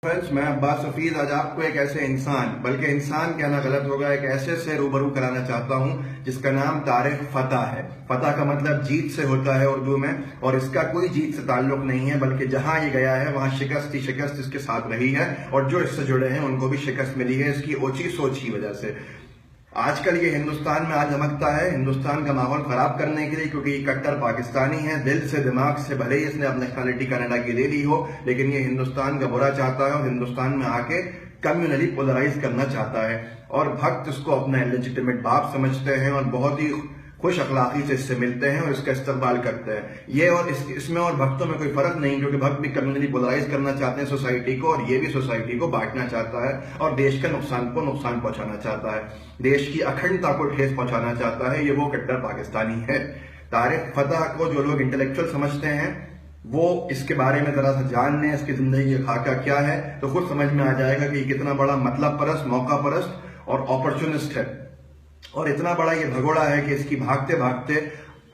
Friends, मैं अब्बास हफीज आज आपको एक ऐसे इंसान, बल्कि इंसान कहना गलत होगा, एक ऐसे से रूबरू कराना चाहता हूं जिसका नाम तारिक फतह है। फतह का मतलब जीत से होता है उर्दू में, और इसका कोई जीत से ताल्लुक नहीं है, बल्कि जहां ये गया है वहां शिकस्त ही शिकस्त इसके साथ रही है, और जो इससे जुड़े हैं उनको भी शिकस्त मिली है इसकी ओछी सोच की वजह से। आजकल ये हिंदुस्तान में आज धमकता है हिंदुस्तान का माहौल खराब करने के लिए, क्योंकि ये कट्टर पाकिस्तानी है दिल से दिमाग से। भले ही इसने अब नेशनलिटी कनाडा की ले ली हो, लेकिन ये हिंदुस्तान का बुरा चाहता है और हिंदुस्तान में आके कम्युनली पोलराइज करना चाहता है, और भक्त इसको अपना इलेजिटिमेट बाप समझते हैं और बहुत ही खुश अखलाकी से इससे मिलते हैं और इसका इस्तेमाल करते हैं। ये और इसमें और भक्तों में कोई फर्क नहीं, क्योंकि भक्त भी कम्युनली पोलराइज करना चाहते हैं सोसाइटी को, और ये भी सोसाइटी को बांटना चाहता है और देश के नुकसान पहुंचाना चाहता है, देश की अखंडता को ठेस पहुंचाना चाहता है। ये वो कट्टर पाकिस्तानी है। तारिक फतह को जो लोग इंटेलेक्चुअल समझते हैं वो इसके बारे में जरा सा जान लें, इसकी जिंदगी का खाका क्या है, तो खुद समझ में आ जाएगा कि ये कितना बड़ा मतलब परस्त, मौका परस्त और अपॉर्चुनिस्ट है, और इतना बड़ा ये भगोड़ा है कि इसकी भागते भागते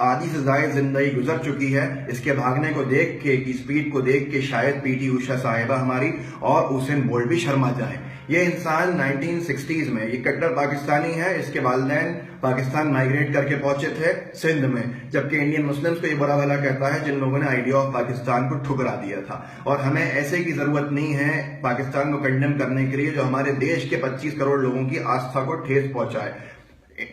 आधी से ज्यादा जिंदगी गुजर चुकी है। इसके भागने को देख के, की स्पीड को देख के शायद पीटी उषा साहिबा हमारी और उसेन बोल्ट भी शर्मा जाए। ये इंसान 1960s में, ये कट्टर पाकिस्तानी है, इसके वालिदैन पाकिस्तान माइग्रेट करके पहुंचे थे सिंध में, जबकि इंडियन मुस्लिम्स को ये बुरा भला कहता है जिन लोगों ने आइडिया ऑफ पाकिस्तान को ठुकरा दिया था। और हमें ऐसे की जरूरत नहीं है पाकिस्तान को कंडेम करने के लिए जो हमारे देश के 25 करोड़ लोगों की आस्था को ठेस पहुंचाए।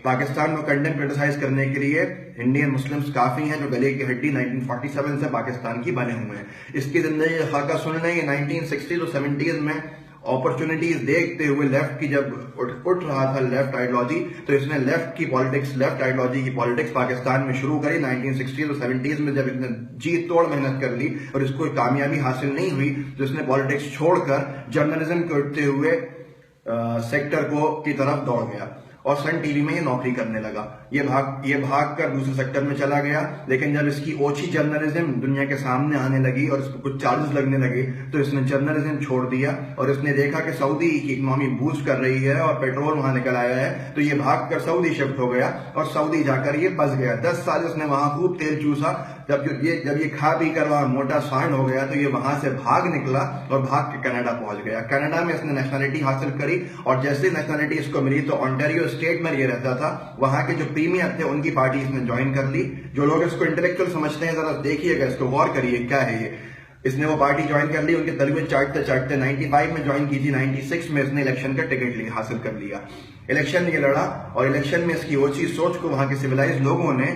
पाकिस्तान को कंडेम क्रिटिसाइज करने के लिए इंडियन मुस्लिम्स काफी हैं जो गले की हड्डी 1947 से पाकिस्तान की बने हुए हैं। इसकी जिंदगी का खाका सुन लें। 1960 और 70s में अपॉर्चुनिटीज देखते हुए लेफ्ट की जब उठ रहा था लेफ्ट आइडियोलॉजी, तो इसने लेफ्ट की पॉलिटिक्स, लेफ्ट आइडियोलॉजी की पॉलिटिक्स पाकिस्तान में शुरू करी। 1960 और 70s में जब इसने जी तोड़ मेहनत कर ली और इसको कामयाबी हासिल नहीं हुई, तो इसने पॉलिटिक्स छोड़कर जर्नलिज्म के उठते हुए सेक्टर को की तरफ दौड़ गया और सन टीवी में ये नौकरी करने लगा। ये भाग कर दूसरे सेक्टर में चला गया, लेकिन जब इसकी ओछी जर्नलिज्म दुनिया के सामने आने लगी और इसको कुछ चार्जेस लगने लगे, तो इसने जर्नलिज्म छोड़ दिया और इसने देखा कि सऊदी की इकोनॉमी बूस्ट कर रही है और पेट्रोल वहां निकल आया है, तो ये भागकर सऊदी शिफ्ट हो गया और सऊदी जाकर ये बस गया। 10 साल इसने वहां खूब तेल चूसा। जब ये खा पी कर वहां मोटा सांड हो गया, तो ये वहां से भाग निकला और भाग के कनाडा पहुंच गया। कनाडा में इसने नेशनलिटी हासिल करी, और जैसे नेशनलिटी इसको मिली तो ऑन्टेरियो स्टेट में ये रहता था, वहां के जो प्रीमियर थे उनकी पार्टी इसने ज्वाइन कर ली। जो लोग इसको इंटेलेक्चुअल समझते हैं जरा देखिएगा, इसको गौर करिए क्या है ये। इसने वो पार्टी ज्वाइन कर ली, उनके तलवे चाटते चाटते 95 में ज्वाइन की थी, 96 में इसने इलेक्शन का टिकट हासिल कर लिया। इलेक्शन ये लड़ा और इलेक्शन में इसकी ओछी सोच को वहां के सिविलाइज लोगों ने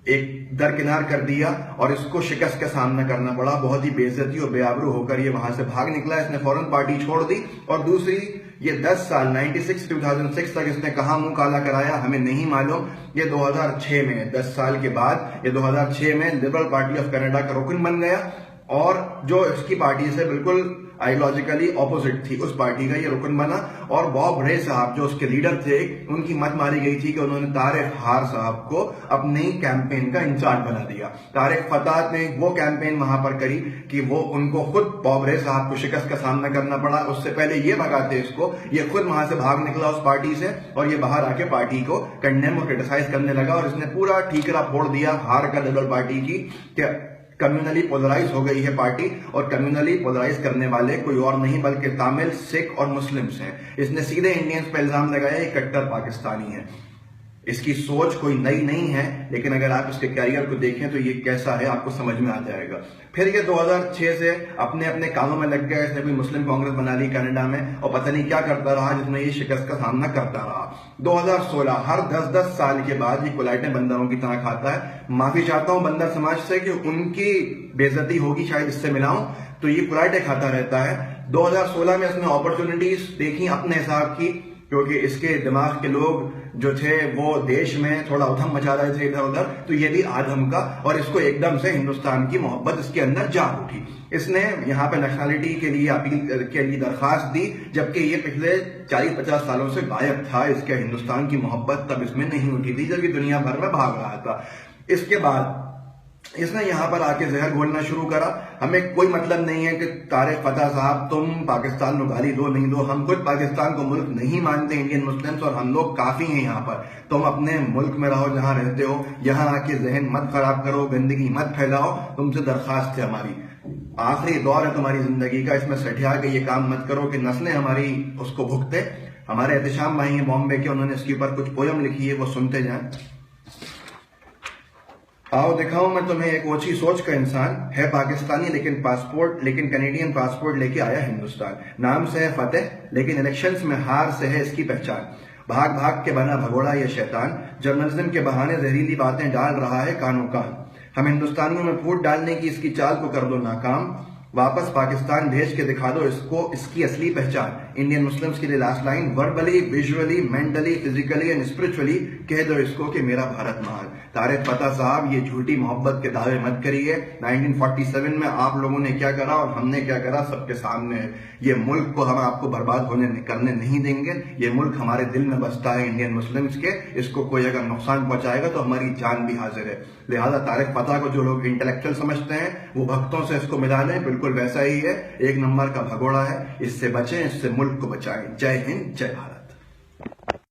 एक दरकिनार कर दिया और इसको शिकस्त का सामना करना पड़ा। बहुत ही बेइज्जती और बेआबरू होकर ये वहां से भाग निकला। इसने फौरन पार्टी छोड़ दी, और दूसरी ये 10 साल 96 2006 तक इसने कहा मुंह काला कराया हमें नहीं मालूम। ये 2006 में 10 साल के बाद ये 2006 में लिबरल पार्टी ऑफ कनाडा का रुकन बन गया, और जो इसकी पार्टी से बिल्कुल आइडियोलॉजिकली ऑपोजिट थी उस पार्टी का ये रुकन बना। और बॉब रे साहब जो उसके लीडर थे, उनकी मत मारी गई थी कि उन्होंने तारिक हार साहब को अपने कैंपेन का इंचार्ज बना दिया। तारिक फतह ने वो कैंपेन वहां पर करी कि वो उनको खुद बॉब रे साहब को शिकस्त का सामना करना पड़ा। उससे पहले ये भगाते इसको, ये खुद वहां से भाग निकला उस पार्टी से, और ये बाहर आके पार्टी को कंडेम और क्रिटिसाइज करने लगा, और इसने पूरा ठीकरा फोड़ दिया हार का लिबरल पार्टी की। कम्युनली पोलराइज हो गई है पार्टी, और कम्युनली पोलराइज करने वाले कोई और नहीं बल्कि तमिल, सिख और मुस्लिम्स हैं। इसने सीधे इंडियंस पर इल्जाम लगाया ये कट्टर पाकिस्तानी है। इसकी सोच कोई नई नहीं है, लेकिन अगर आप इसके कैरियर को देखें तो ये कैसा है आपको समझ में आ जाएगा। फिर ये 2006 से अपने अपने कामों में लग गया। इसने कोई मुस्लिम कांग्रेस बना ली कनाडा में, और पता नहीं क्या करता रहा जिसमें ये शिकस्त का सामना करता रहा। 2016 हर 10-10 साल के बाद ये कुलाइटें बंदरों की तरह खाता है। माफी चाहता हूं बंदर समाज से कि उनकी बेइज्जती होगी शायद इससे मिलाऊं, तो ये कुलाइटें खाता रहता है। 2016 में इसने अपॉर्चुनिटीज देखी अपने हिसाब की, क्योंकि इसके दिमाग के लोग जो थे वो देश में थोड़ा उधम मचा रहे थे इधर उधर, तो ये भी आधम का, और इसको एकदम से हिंदुस्तान की मोहब्बत इसके अंदर जाग उठी। इसने यहाँ पे नेशनलिटी के लिए अपील के लिए दरखास्त दी, जबकि ये पिछले 40-50 सालों से गायब था। इसके हिंदुस्तान की मोहब्बत तब इसमें नहीं उठी थी जब ये दुनिया भर में भाग रहा था। इसके बाद इसने यहां पर आके जहर घोलना शुरू करा। हमें कोई मतलब नहीं है कि तारिक फतह साहब तुम पाकिस्तान को गाली दो नहीं दो, हम खुद पाकिस्तान को मुल्क नहीं मानते इंडियन मुस्लिम्स, और हम लोग काफी हैं यहाँ पर। तुम अपने मुल्क में रहो जहां रहते हो, यहाँ आके जहन मत खराब करो, गंदगी मत फैलाओ, तुमसे दरखास्त है हमारी। आखिरी दौर है तुम्हारी जिंदगी का, इसमें सठिया के ये काम मत करो कि नस्लें हमारी उसको भुगते। हमारे एहतशाम भाई हैं बॉम्बे के, उन्होंने इसके ऊपर कुछ पोयम लिखी है, वो सुनते जाएं। आओ दिखाऊं मैं तुम्हें एक ओछी सोच का इंसान, है पाकिस्तानी लेकिन कनेडियन पासपोर्ट लेके आया हिंदुस्तान। नाम से है फतेह लेकिन इलेक्शंस में हार से है इसकी पहचान। भाग भाग के बना भगोड़ा ये शैतान, जर्नलिज्म के बहाने जहरीली बातें डाल रहा है कानों कान। हम हिंदुस्तानियों में फूट डालने की इसकी चाल को कर दो नाकाम, वापस पाकिस्तान भेज के दिखा दो इसको इसकी असली पहचान। इंडियन मुस्लिम्स के लिए last line, verbally, visually, mentally, physically and spiritually कह दो इसको कि मेरा भारत महान। तारिक फता साहब, ये झूठी मोहब्बत के दावे मत करिए। 1947 में आप लोगों ने क्या करा और हमने क्या करा सबके सामने है। ये मुल्क को हम आपको बर्बाद करने नहीं देंगे। ये मुल्क हमारे दिल में बसता है इंडियन मुस्लिम्स के, इसको कोई अगर नुकसान पहुंचाएगा तो हमारी जान भी हाजिर है। लिहाजा तारिक फता को जो लोग इंटेलेक्चुअल समझते हैं वो भक्तों से इसको मिला लें, बिल्कुल वैसा ही है, एक नंबर का भगोड़ा है। इससे बचें, इससे मुल्क को बचाएं। जय हिंद, जय भारत।